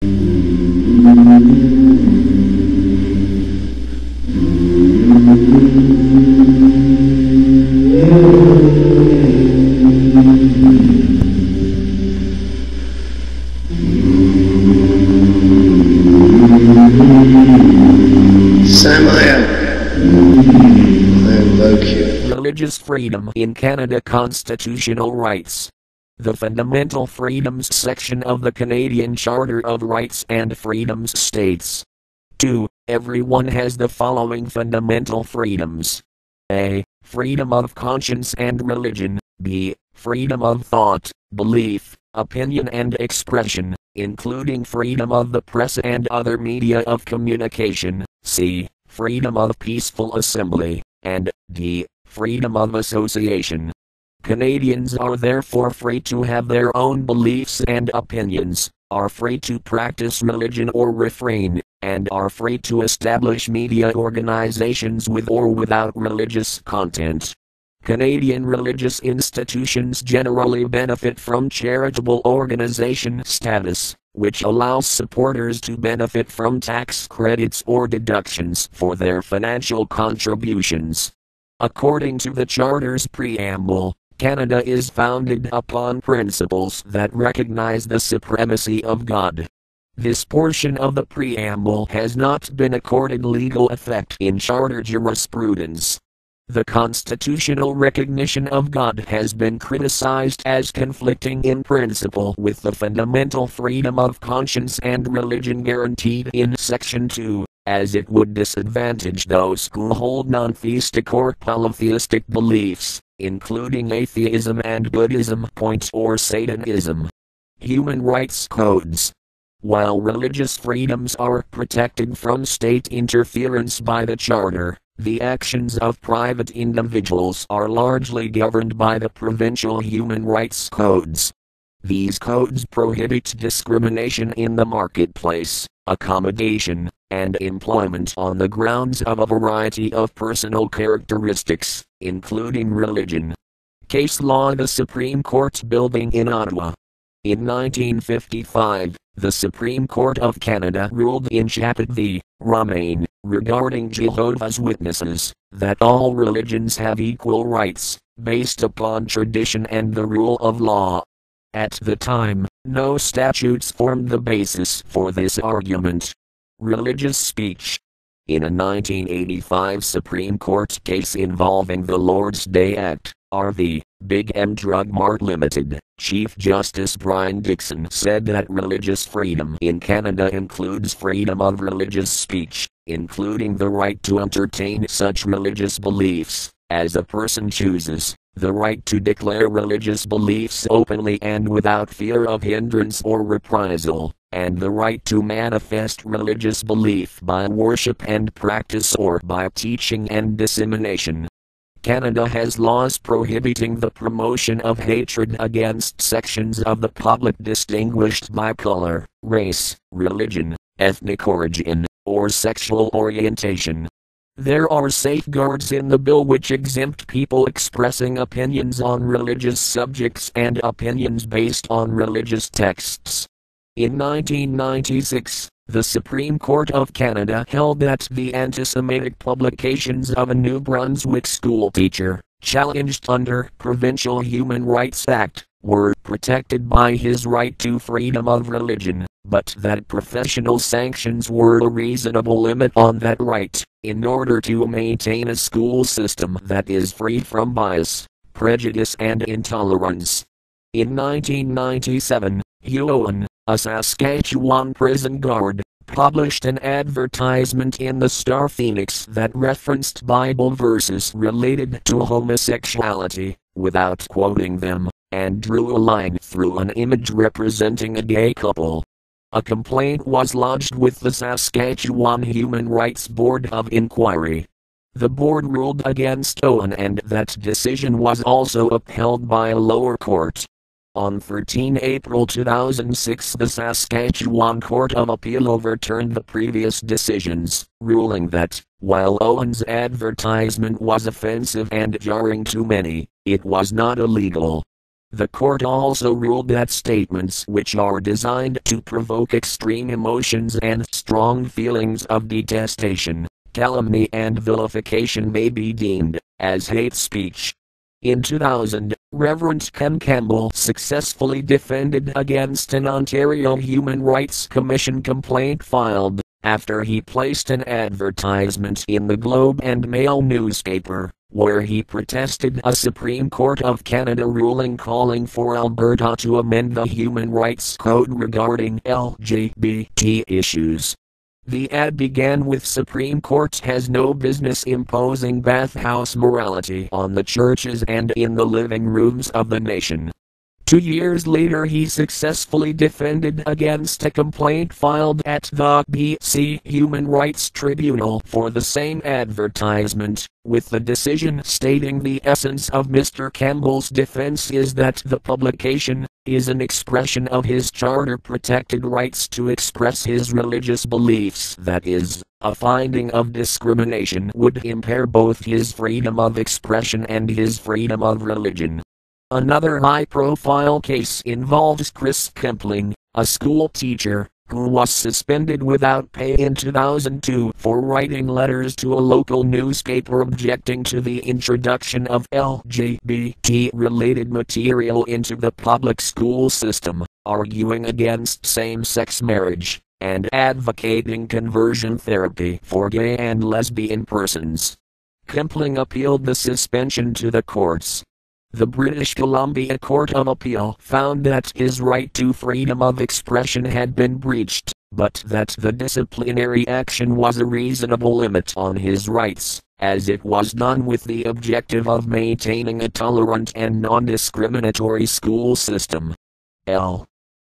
Religious freedom in Canada. Constitutional rights. The Fundamental Freedoms section of the Canadian Charter of Rights and Freedoms states: 2. Everyone has the following fundamental freedoms. A. Freedom of conscience and religion. B. Freedom of thought, belief, opinion and expression, including freedom of the press and other media of communication. C. Freedom of peaceful assembly. And D. Freedom of association. Canadians are therefore free to have their own beliefs and opinions, are free to practice religion or refrain, and are free to establish media organizations with or without religious content. Canadian religious institutions generally benefit from charitable organization status, which allows supporters to benefit from tax credits or deductions for their financial contributions. According to the Charter's preamble, Canada is founded upon principles that recognize the supremacy of God. This portion of the preamble has not been accorded legal effect in Charter jurisprudence. The constitutional recognition of God has been criticized as conflicting in principle with the fundamental freedom of conscience and religion guaranteed in Section 2, as it would disadvantage those who hold non-theistic or polytheistic beliefs, including atheism and Buddhism or Satanism. Human rights codes. While religious freedoms are protected from state interference by the Charter, the actions of private individuals are largely governed by the provincial human rights codes. These codes prohibit discrimination in the marketplace, accommodation, and employment on the grounds of a variety of personal characteristics, including religion. Case law. The Supreme Court building in Ottawa. In 1955, the Supreme Court of Canada ruled in Chaput v. Romaine, regarding Jehovah's Witnesses, that all religions have equal rights, based upon tradition and the rule of law. At the time, no statutes formed the basis for this argument. Religious speech. In a 1985 Supreme Court case involving the Lord's Day Act, RV, Big M Drug Mart Limited, Chief Justice Brian Dixon said that religious freedom in Canada includes freedom of religious speech, including the right to entertain such religious beliefs as a person chooses, the right to declare religious beliefs openly and without fear of hindrance or reprisal, and the right to manifest religious belief by worship and practice or by teaching and dissemination. Canada has laws prohibiting the promotion of hatred against sections of the public distinguished by color, race, religion, ethnic origin, or sexual orientation. There are safeguards in the bill which exempt people expressing opinions on religious subjects and opinions based on religious texts. In 1996, the Supreme Court of Canada held that the anti-Semitic publications of a New Brunswick schoolteacher, challenged under Provincial Human Rights Act, were protected by his right to freedom of religion, but that professional sanctions were a reasonable limit on that right, in order to maintain a school system that is free from bias, prejudice and intolerance. In 1997, Hugh Owen, a Saskatchewan prison guard, published an advertisement in the Star Phoenix that referenced Bible verses related to homosexuality, without quoting them, and drew a line through an image representing a gay couple. A complaint was lodged with the Saskatchewan Human Rights Board of Inquiry. The board ruled against Owen and that decision was also upheld by a lower court. On 13 April 2006, the Saskatchewan Court of Appeal overturned the previous decisions, ruling that, while Owen's advertisement was offensive and jarring to many, it was not illegal. The court also ruled that statements which are designed to provoke extreme emotions and strong feelings of detestation, calumny and vilification may be deemed as hate speech. In 2000, Reverend Ken Campbell successfully defended against an Ontario Human Rights Commission complaint filed after he placed an advertisement in the Globe and Mail newspaper, where he protested a Supreme Court of Canada ruling calling for Alberta to amend the Human Rights Code regarding LGBT issues. The ad began with Supreme Court has no business imposing bathhouse morality on the churches and in the living rooms of the nation. 2 years later he successfully defended against a complaint filed at the BC Human Rights Tribunal for the same advertisement, with the decision stating the essence of Mr. Campbell's defense is that the publication is an expression of his charter-protected rights to express his religious beliefs, that is, a finding of discrimination would impair both his freedom of expression and his freedom of religion. Another high-profile case involves Chris Kempling, a school teacher, who was suspended without pay in 2002 for writing letters to a local newspaper objecting to the introduction of LGBT-related material into the public school system, arguing against same-sex marriage, and advocating conversion therapy for gay and lesbian persons. Kempling appealed the suspension to the courts. The British Columbia Court of Appeal found that his right to freedom of expression had been breached, but that the disciplinary action was a reasonable limit on his rights, as it was done with the objective of maintaining a tolerant and non-discriminatory school system. L.